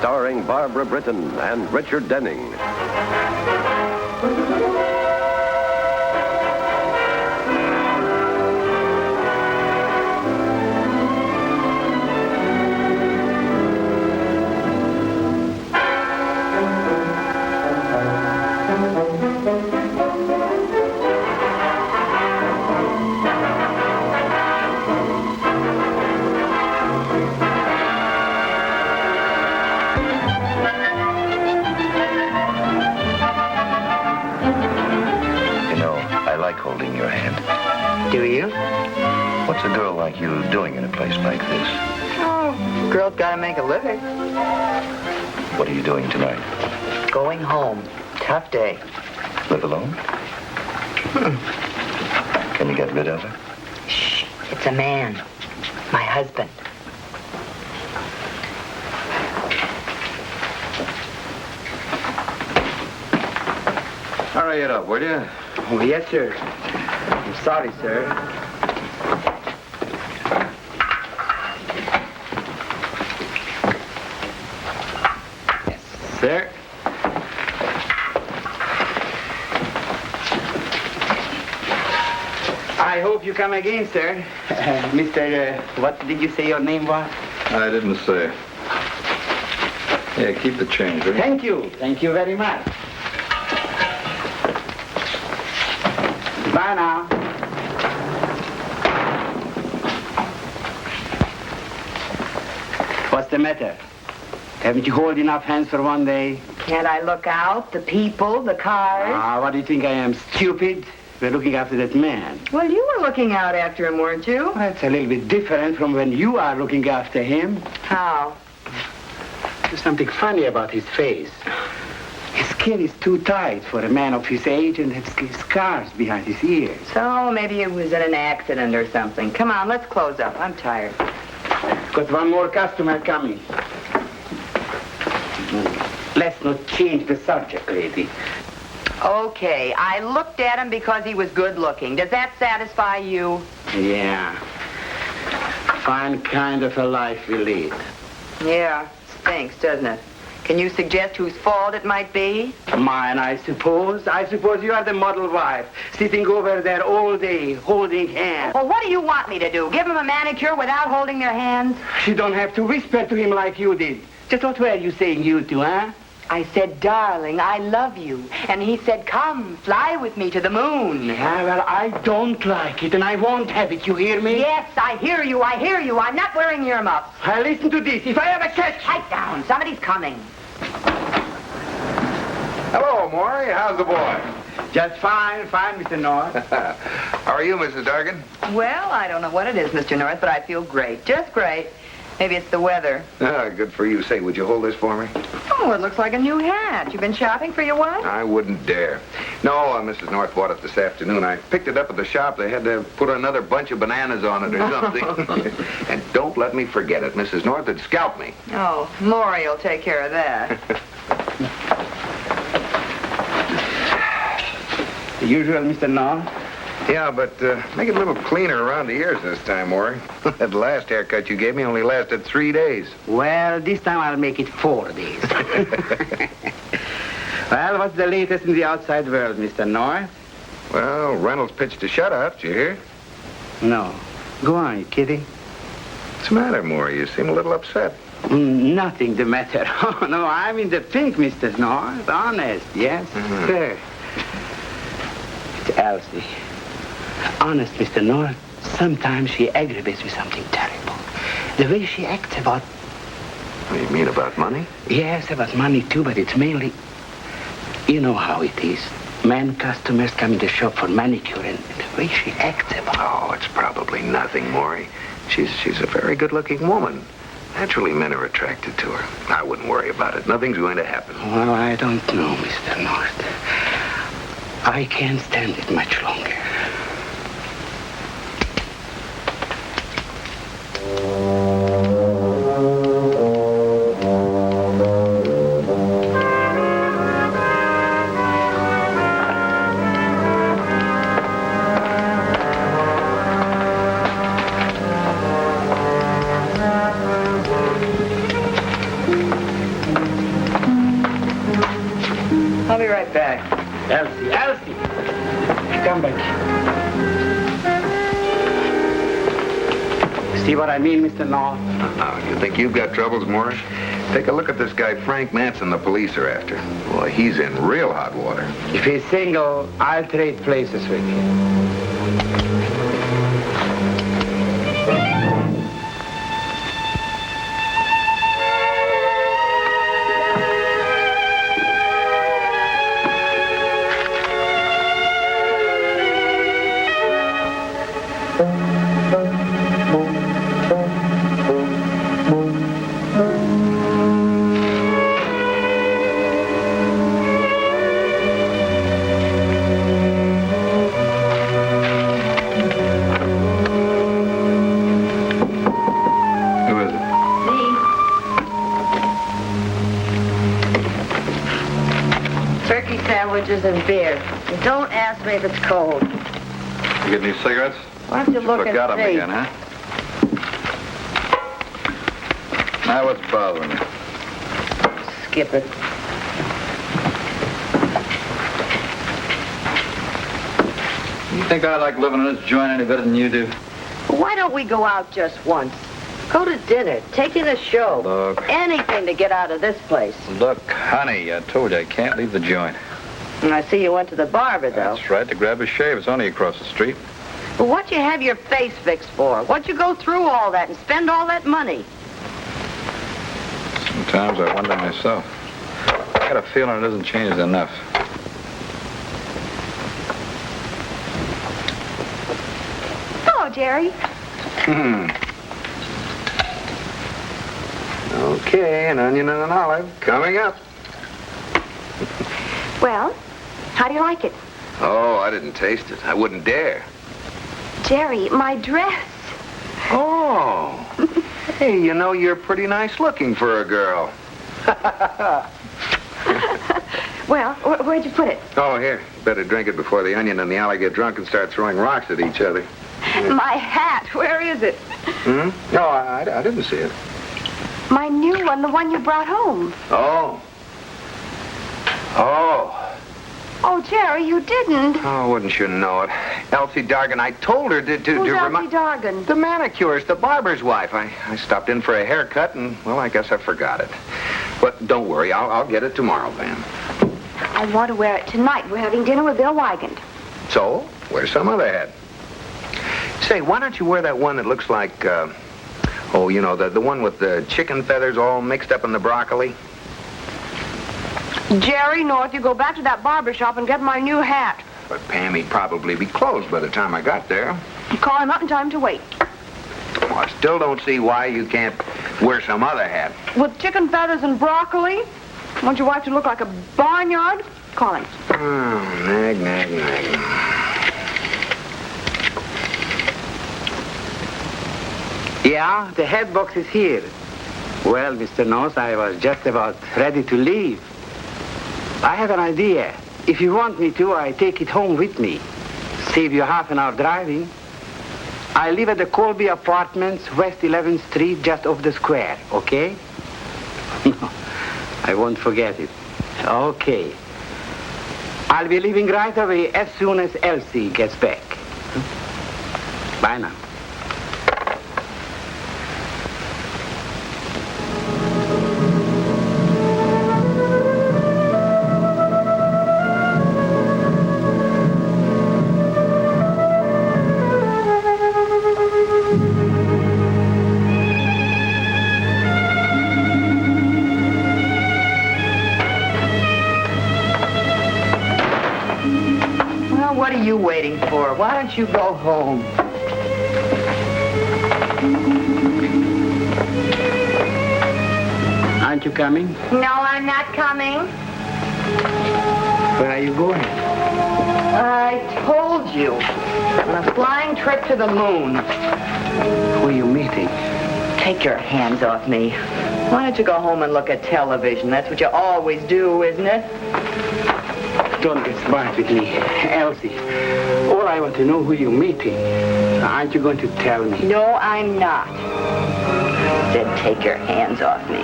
starring Barbara Britton and Richard Denning. Holding your hand. Do you? What's a girl like you doing in a place like this? Oh, girl's gotta make a living. What are you doing tonight? Going home. Tough day. Live alone? Can you get rid of her? Shh. It's a man. My husband. Hurry it up, will you? Oh, yes, sir. I'm sorry, sir. Yes, sir. I hope you come again, sir. Mr. What did you say your name was? I didn't say. Yeah, keep the change, will you? Thank you. Thank you very much. Bye now. What's the matter? Haven't you hold enough hands for one day? Can't I look out? The people, the cars? Ah, what do you think I am, stupid? We're looking after that man. Well, you were looking out after him, weren't you? Well, that's a little bit different from when you are looking after him. How? There's something funny about his face. His skin is too tight for a man of his age and has scars behind his ears. So maybe he was in an accident or something. Come on, let's close up. I'm tired. Got one more customer coming. Let's not change the subject, lady. Okay, I looked at him because he was good looking. Does that satisfy you? Yeah. Fine kind of a life we lead. Yeah, stinks, doesn't it? Can you suggest whose fault it might be? Mine, I suppose. I suppose you are the model wife, sitting over there all day, holding hands. Well, what do you want me to do? Give him a manicure without holding their hands? You don't have to whisper to him like you did. Just what were you saying, you two, huh? I said, darling, I love you. And he said, come, fly with me to the moon. Yeah, well, I don't like it, and I won't have it. You hear me? Yes, I hear you. I hear you. I'm not wearing earmuffs. Listen to this. If I ever catch... Pipe down. Somebody's coming. Hello, Maury. How's the boy? Just fine, Mr. North. How are you, Mrs. Dargon? Well, I don't know what it is, Mr. North, but I feel great. Just great. Maybe it's the weather. Good for you. Say, would you hold this for me? Oh, it looks like a new hat. You've been shopping for your wife? I wouldn't dare. No, Mrs. North bought it this afternoon. I picked it up at the shop. They had to put another bunch of bananas on it or something. And don't let me forget it. Mrs. North had scalped me. Oh, Maury will take care of that. The usual, Mr. North. Yeah, but make it a little cleaner around the ears this time, Maury. That last haircut you gave me only lasted 3 days. Well, this time I'll make it 4 days. Well, what's the latest in the outside world, Mr. North? Well, Reynolds pitched a shutout. Did you hear? No. Go on, you kidding? What's the matter, Maury? You seem a little upset. Nothing the matter. Oh, no, I'm in the pink, Mr. North. Honest, yes, sir. It's Elsie. Honest, Mr. North, sometimes she aggravates me something terrible. The way she acts about... What do you mean, about money? Yes, about money, too, but it's mainly... You know how it is. Men customers come in the shop for manicure, and the way she acts about... Oh, it's probably nothing, Maury. She's a very good-looking woman. Naturally, men are attracted to her. I wouldn't worry about it. Nothing's going to happen. Well, I don't know, Mr. North. I can't stand it much longer. I'll be right back. Elsie! Come back. See what I mean, Mr. North? You think you've got troubles, Morris? Take a look at this guy, Frank Manson, the police are after. Boy, he's in real hot water. If he's single, I'll trade places with you. Sandwiches and beer. And don't ask me if it's cold. You get any cigarettes? Why don't you look and Forgot them see? again, huh? Now what's bothering you? Skip it. You think I like living in this joint any better than you do? Why don't we go out just once? Go to dinner. Take in a show. Look. Anything to get out of this place. Look, honey, I told you I can't leave the joint. And I see you went to the barber, though. That's right, to grab a shave. It's only across the street. Well, what'd you have your face fixed for? What'd you go through all that and spend all that money? Sometimes I wonder myself. I got a feeling it hasn't changed enough. Hello, Jerry. Okay, an onion and an olive coming up. Well, how do you like it? Oh, I didn't taste it. I wouldn't dare. Jerry, my dress. Oh. Hey, you know, you're pretty nice looking for a girl. Well, where'd you put it? Oh, here. Better drink it before the onion and the olive get drunk and start throwing rocks at each other. My hat. Where is it? No, I didn't see it. My new one, the one you brought home. Oh. Oh. Oh, Jerry, you didn't. Oh, wouldn't you know it? Elsie Dargon, I told her to Who's Elsie Dargon? The manicurist, the barber's wife. I stopped in for a haircut, and, well, I guess I forgot it. But don't worry, I'll get it tomorrow, Van. I want to wear it tonight. We're having dinner with Bill Wygant. So, wear some other hat. Say, why don't you wear that one that looks like, oh, you know, the one with the chicken feathers all mixed up in the broccoli? Jerry North, you go back to that barbershop and get my new hat. But Pammy'd probably be closed by the time I got there. Call him up in time to wait. Well, I still don't see why you can't wear some other hat. With chicken feathers and broccoli? Want your wife to look like a barnyard? Call him. Oh, nag, nag, nag. Yeah, the head box is here. Well, Mr. North, I was just about ready to leave. I have an idea. If you want me to, I take it home with me. Save you half an hour driving. I live at the Colby Apartments, West 11th Street, just off the square, okay? I won't forget it. Okay. I'll be leaving right away as soon as Elsie gets back. Bye now. What are you waiting for? Why don't you go home? Aren't you coming? No, I'm not coming. Where are you going? I told you. On a flying trip to the moon. Who are you meeting? Take your hands off me. Why don't you go home and look at television? That's what you always do, isn't it? Don't get smart with me. Elsie, all I want to know who you're meeting. Aren't you going to tell me? No, I'm not. Then take your hands off me,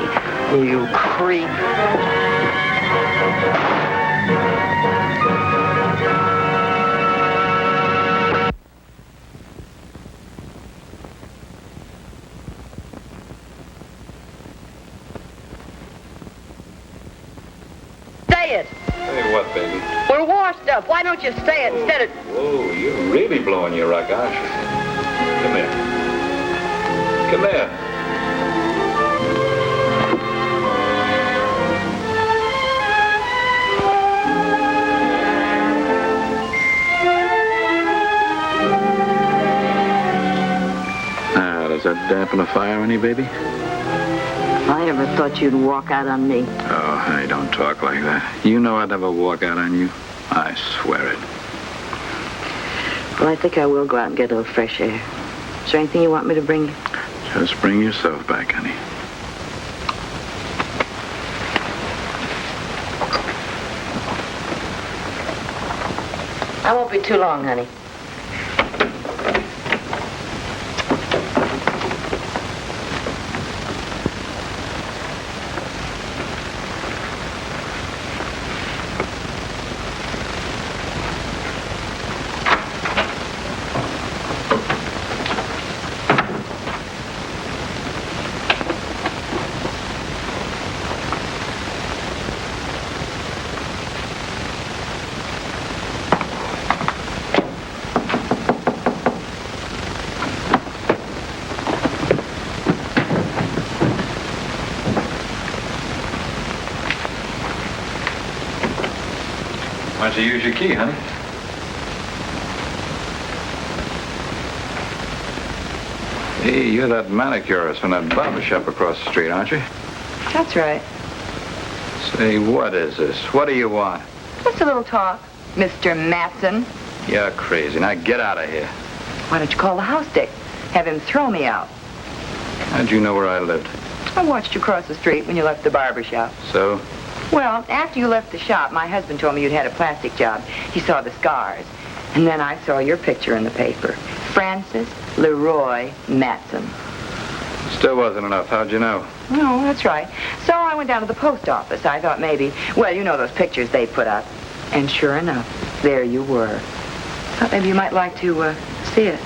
you creep. Say what, baby? We're washed up. Why don't you say it instead of... Whoa, you're really blowing your rock, aren't you? Come here. Come here. Now, does that dampen the fire any, baby? I never thought you'd walk out on me. Oh, honey, don't talk like that. You know I'd never walk out on you. I swear it. Well, I think I will go out and get a little fresh air. Is there anything you want me to bring you? Just bring yourself back, honey. I won't be too long, honey. Why don't you use your key, honey? Hey, you're that manicurist from that barbershop across the street, aren't you? That's right. Say, what is this? What do you want? Just a little talk, Mr. Matson. You're crazy. Now get out of here. Why don't you call the house dick? Have him throw me out. How'd you know where I lived? I watched you cross the street when you left the barbershop. So? Well, after you left the shop, my husband told me you'd had a plastic job. He saw the scars. And then I saw your picture in the paper. Francis Leroy Matson. Still wasn't enough. How'd you know? No, that's right. So I went down to the post office. I thought maybe, well, you know those pictures they put up. And sure enough, there you were. Thought maybe you might like to see it.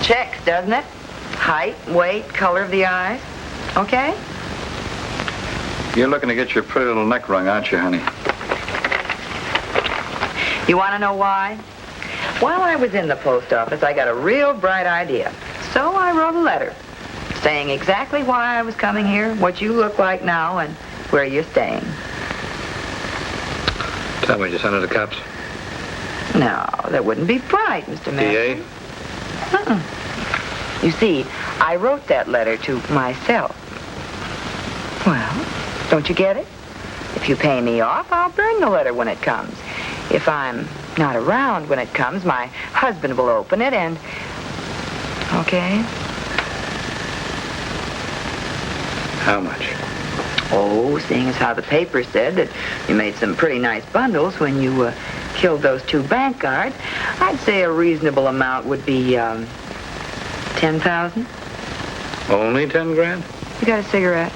Checks, doesn't it? Height, weight, color of the eyes. Okay? You're looking to get your pretty little neck wrung, aren't you, honey? You want to know why? While I was in the post office, I got a real bright idea. So I wrote a letter saying exactly why I was coming here, what you look like now, and where you're staying. Tell me, you sent it to the cops? No, that wouldn't be bright, Mr. Matson. DA? You see, I wrote that letter to myself. Well, don't you get it? If you pay me off, I'll burn the letter when it comes. If I'm not around when it comes, my husband will open it and... Okay? How much? Oh, seeing as how the paper said that you made some pretty nice bundles when you killed those two bank guards, I'd say a reasonable amount would be, 10,000. Only 10 grand? You got a cigarette?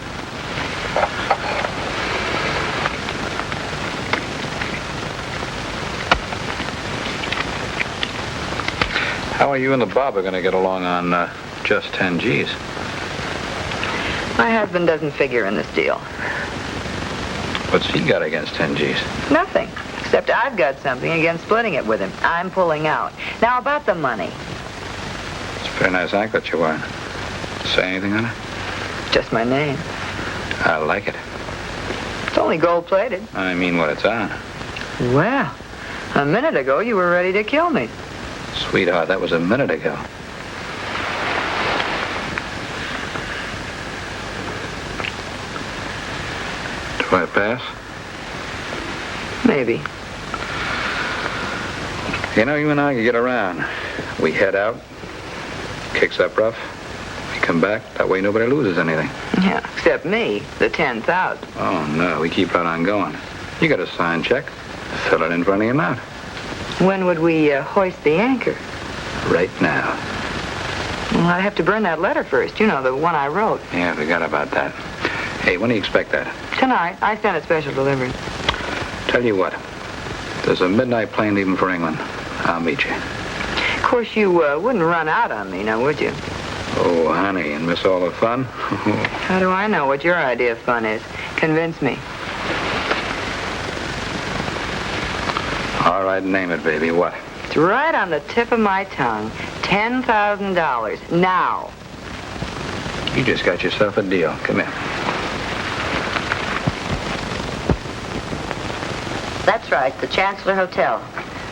How are you and the barber going to get along on just 10 G's? My husband doesn't figure in this deal. What's he got against 10 G's? Nothing. Except I've got something against splitting it with him. I'm pulling out. Now, about the money. It's a pretty nice anklet you're wearing. Say anything on it? Just my name. I like it. It's only gold-plated. I mean what it's on. Well, a minute ago you were ready to kill me. Sweetheart, that was a minute ago. Do I pass? Maybe. You know, you and I can get around. We head out, kicks up rough, we come back. That way nobody loses anything. Yeah, except me, the 10,000. Oh, no, we keep right on going. You got a signed check. Fill it in for any amount. When would we hoist the anchor? Right now. Well, I'd have to burn that letter first. You know, the one I wrote. Yeah, I forgot about that. Hey, when do you expect that? Tonight. I sent a special delivery. Tell you what. There's a midnight plane leaving for England. I'll meet you. Of course, you wouldn't run out on me, now, would you? Oh, honey, and miss all the fun? How do I know what your idea of fun is? Convince me. All right, name it, baby. What? It's right on the tip of my tongue. $10,000. Now. You just got yourself a deal. Come here. That's right, the Chancellor Hotel.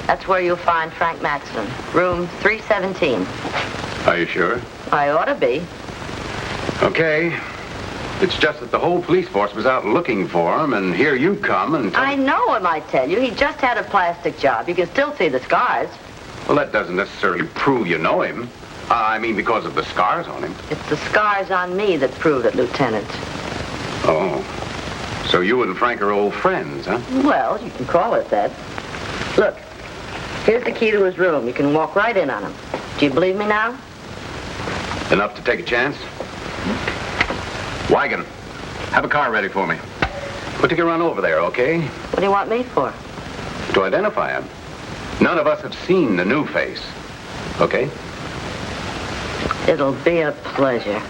That's where you'll find Frank Matson, room 317. Are you sure? I ought to be. Okay. It's just that the whole police force was out looking for him, and here you come and... I know him, I tell you. He just had a plastic job. You can still see the scars. Well, that doesn't necessarily prove you know him. I mean, because of the scars on him. It's the scars on me that prove it, Lieutenant. Oh. So you and Frank are old friends, huh? Well, you can call it that. Look, here's the key to his room. You can walk right in on him. Do you believe me now? Enough to take a chance? Wagon, have a car ready for me. We'll take a run over there, okay? What do you want me for? To identify him. None of us have seen the new face. Okay? It'll be a pleasure.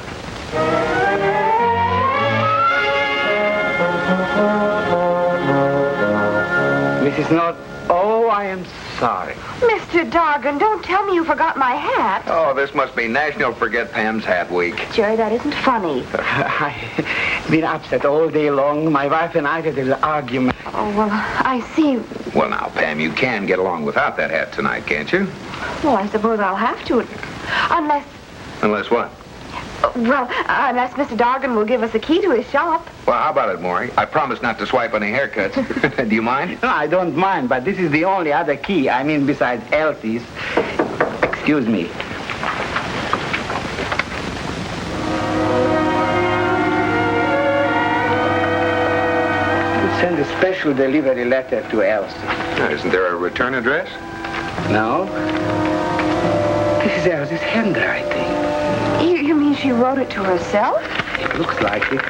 Mrs. North, oh, I am sorry. Mr. Dargon, don't tell me you forgot my hat. Oh, this must be National Forget Pam's Hat Week. Jerry, that isn't funny. I've been upset all day long. My wife and I had an argument. Oh, well, I see. Well, now, Pam, you can get along without that hat tonight, can't you? Well, I suppose I'll have to. Unless, Unless what? unless Mr. Dargon will give us a key to his shop. Well, how about it, Maury? I promise not to swipe any haircuts. Do you mind? No, I don't mind, but this is the only other key. I mean, besides Elsie's. Excuse me. Send a special delivery letter to Elsie. Isn't there a return address? No? This is Elsie's handwriting. You mean she wrote it to herself? It looks like it.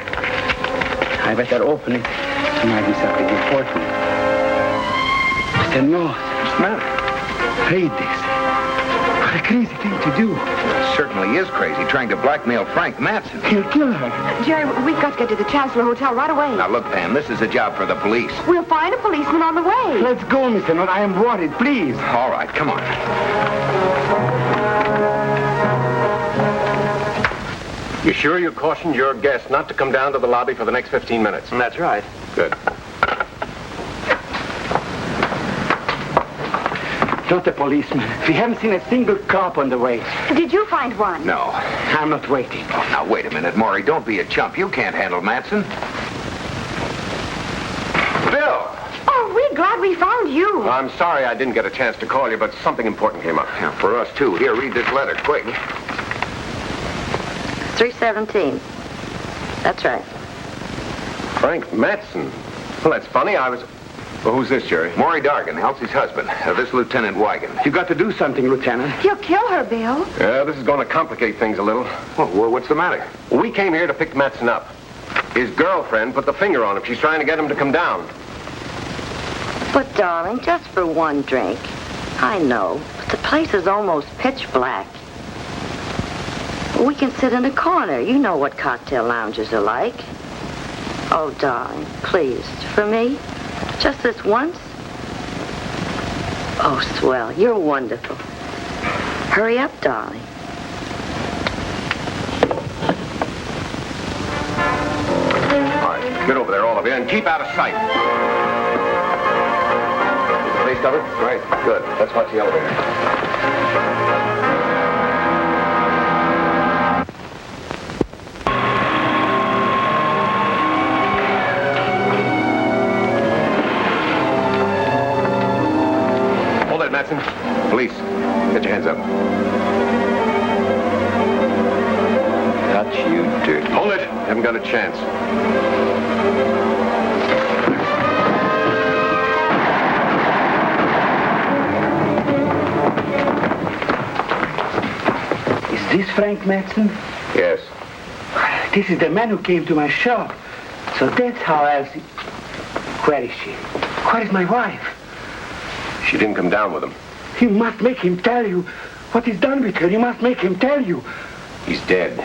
I better open it. It might be something important. Mr. North. What's the matter? Read this. What a crazy thing to do. It certainly is crazy, trying to blackmail Frank Matson. He'll kill her. Jerry, we've got to get to the Chancellor Hotel right away. Now, look, Pam, this is a job for the police. We'll find a policeman on the way. Let's go, Mr. North. I am worried. Please. All right, come on. You sure you cautioned your guests not to come down to the lobby for the next 15 minutes? That's right. Good. Not a policeman. We haven't seen a single cop on the way. Did you find one? No. I'm not waiting. Oh, now, wait a minute, Maury. Don't be a chump. You can't handle Matson. Bill! Oh, we're glad we found you. I'm sorry I didn't get a chance to call you, but something important came up. Yeah, for us, too. Here, read this letter, quick. 317. That's right. Frank Matson. Well, that's funny. Well, who's this, Jerry? Maury Dargon, Elsie's husband. This Lieutenant Wigan. You got to do something, Lieutenant. He'll kill her, Bill. Yeah, this is going to complicate things a little. Well, what's the matter? We came here to pick Matson up. His girlfriend put the finger on him. She's trying to get him to come down. But, darling, just for one drink. I know, but the place is almost pitch black. We can sit in a corner. You know what cocktail lounges are like. Oh, darling, please, for me, just this once. Oh, swell, you're wonderful. Hurry up, darling. All right, get over there, all of you, and keep out of sight. Place covered? Right, good. Let's watch the elevator. Matson, police, get your hands up. Touch you, dirt. Hold it. Haven't got a chance. Is this Frank Matson? Yes. This is the man who came to my shop. So that's how Elsie... Where is she? Where is my wife? She didn't come down with him. You must make him tell you what is done with her. You must make him tell you. He's dead.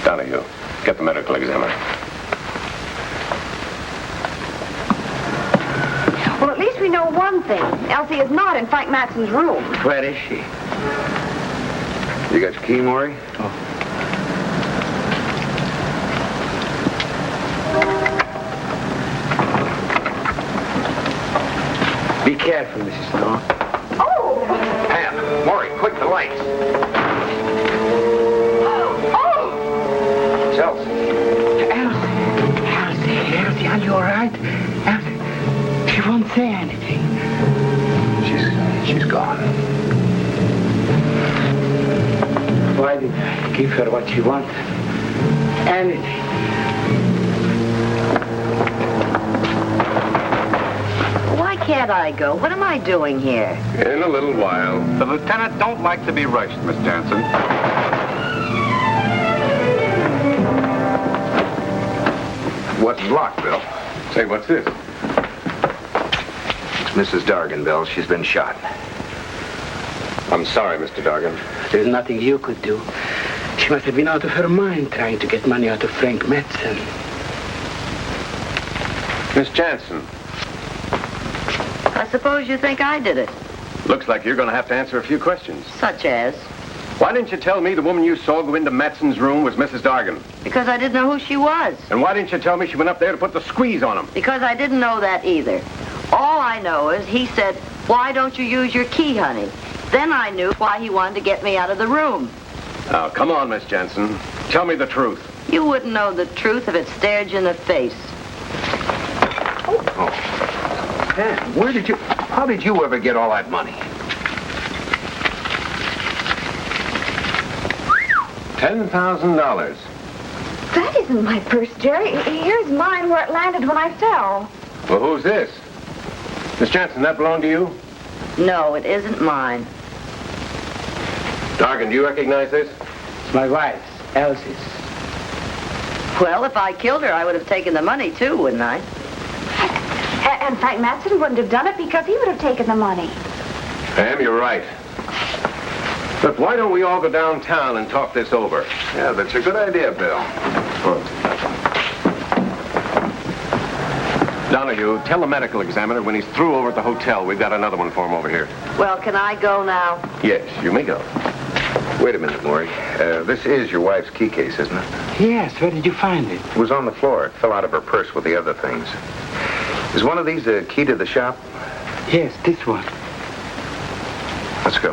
Donahue, get the medical examiner. Well, at least we know one thing. Elsie is not in Frank Matson's room. Where is she? You got your key, Maury? Be careful, Mrs. North. Oh! Pam, Maury, quick, the lights. Oh! It's Elsie. Elsie, are you all right? Elsie, she won't say anything. She's gone. Why did I give her what she wanted? Anything. Why can't I go? What am I doing here? In a little while. The lieutenant don't like to be rushed, Miss Jansen. What's locked, Bill? Say, what's this? It's Mrs. Dargon, Bill. She's been shot. I'm sorry, Mr. Dargon. There's nothing you could do. She must have been out of her mind trying to get money out of Frank Matson. Miss Jansen, I suppose you think I did it. looks like you're going to have to answer a few questions. Such as? Why didn't you tell me the woman you saw go into Matson's room was Mrs. Dargon? Because I didn't know who she was. And why didn't you tell me she went up there to put the squeeze on him? Because I didn't know that either. All I know is he said, "Why don't you use your key, honey?" Then I knew why he wanted to get me out of the room. Now, come on, Miss Jansen. Tell me the truth. You wouldn't know the truth if it stared you in the face. Pam, how did you ever get all that money? $10,000. That isn't my purse, Jerry. Here's mine where it landed when I fell. Well, who's this? Miss Jansen, that belong to you? No, it isn't mine. Dargon, do you recognize this? It's my wife's, Elsie's. Well, if I killed her, I would have taken the money, too, wouldn't I? And Frank Matson wouldn't have done it because he would have taken the money. Pam, you're right. But why don't we all go downtown and talk this over? Yeah, that's a good idea, Bill. Donahue, tell the medical examiner when he's through over at the hotel, we've got another one for him over here. Well, can I go now? Yes, you may go. Wait a minute, Maury. This is your wife's key case, isn't it? Yes, where did you find it? It was on the floor. It fell out of her purse with the other things. Is one of these a key to the shop? Yes, this one. Let's go.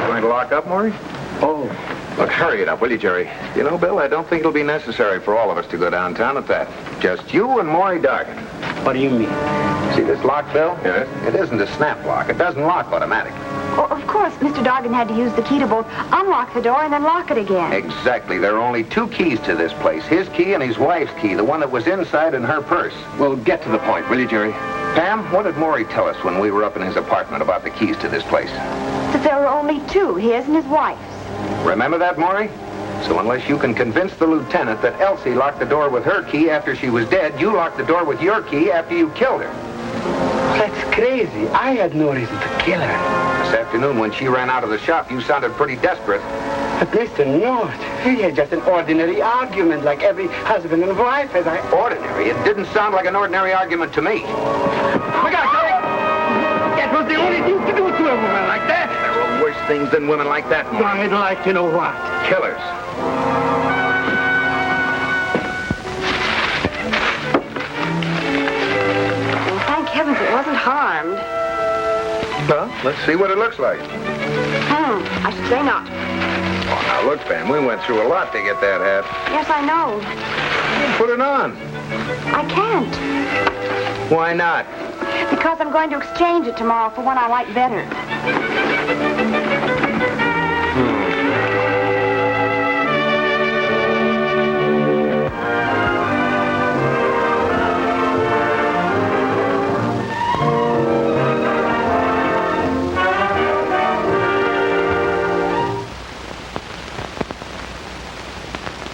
Going to lock up, Maury? Oh, Look, hurry it up, will you, Jerry? You know, Bill, I don't think it'll be necessary for all of us to go downtown at that. Just you and Maury Dargon. what do you mean? See this lock, Bill? Yes? It isn't a snap lock. It doesn't lock automatically. Well, of course, Mr. Dargan had to use the key to both unlock the door and then lock it again. Exactly. There are only two keys to this place. His key and his wife's key, the one that was inside in her purse. Well, get to the point, will you, Jerry? Pam, what did Maury tell us when we were up in his apartment about the keys to this place? That there were only two, his and his wife's. Remember that, Maury? So unless you can convince the lieutenant that Elsie locked the door with her key after she was dead, you locked the door with your key after you killed her. That's crazy. I had no reason to kill her. This afternoon, when she ran out of the shop, you sounded pretty desperate. But Mr. North, we had just an ordinary argument like every husband and wife has. Ordinary? It didn't sound like an ordinary argument to me. Look out, Jerry! That was the only thing to do to a woman like that. There are worse things than women like that. I'd like to know what. Killers. Thank heavens it wasn't harmed. Well, let's see what it looks like. I should say not. Oh, now look, Pam, we went through a lot to get that hat. Yes, I know. Put it on. I can't. Why not? Because I'm going to exchange it tomorrow for one I like better.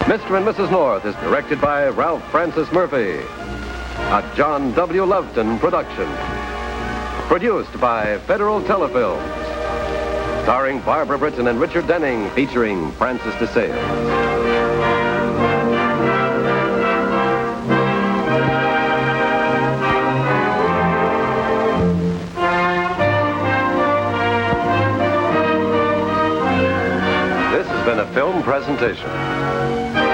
Mr. and Mrs. North is directed by Ralph Francis Murphy. A John W. Loveton production. Produced by Federal Telefilms. starring Barbara Britton and Richard Denning, featuring Francis DeSales. This has been a film presentation.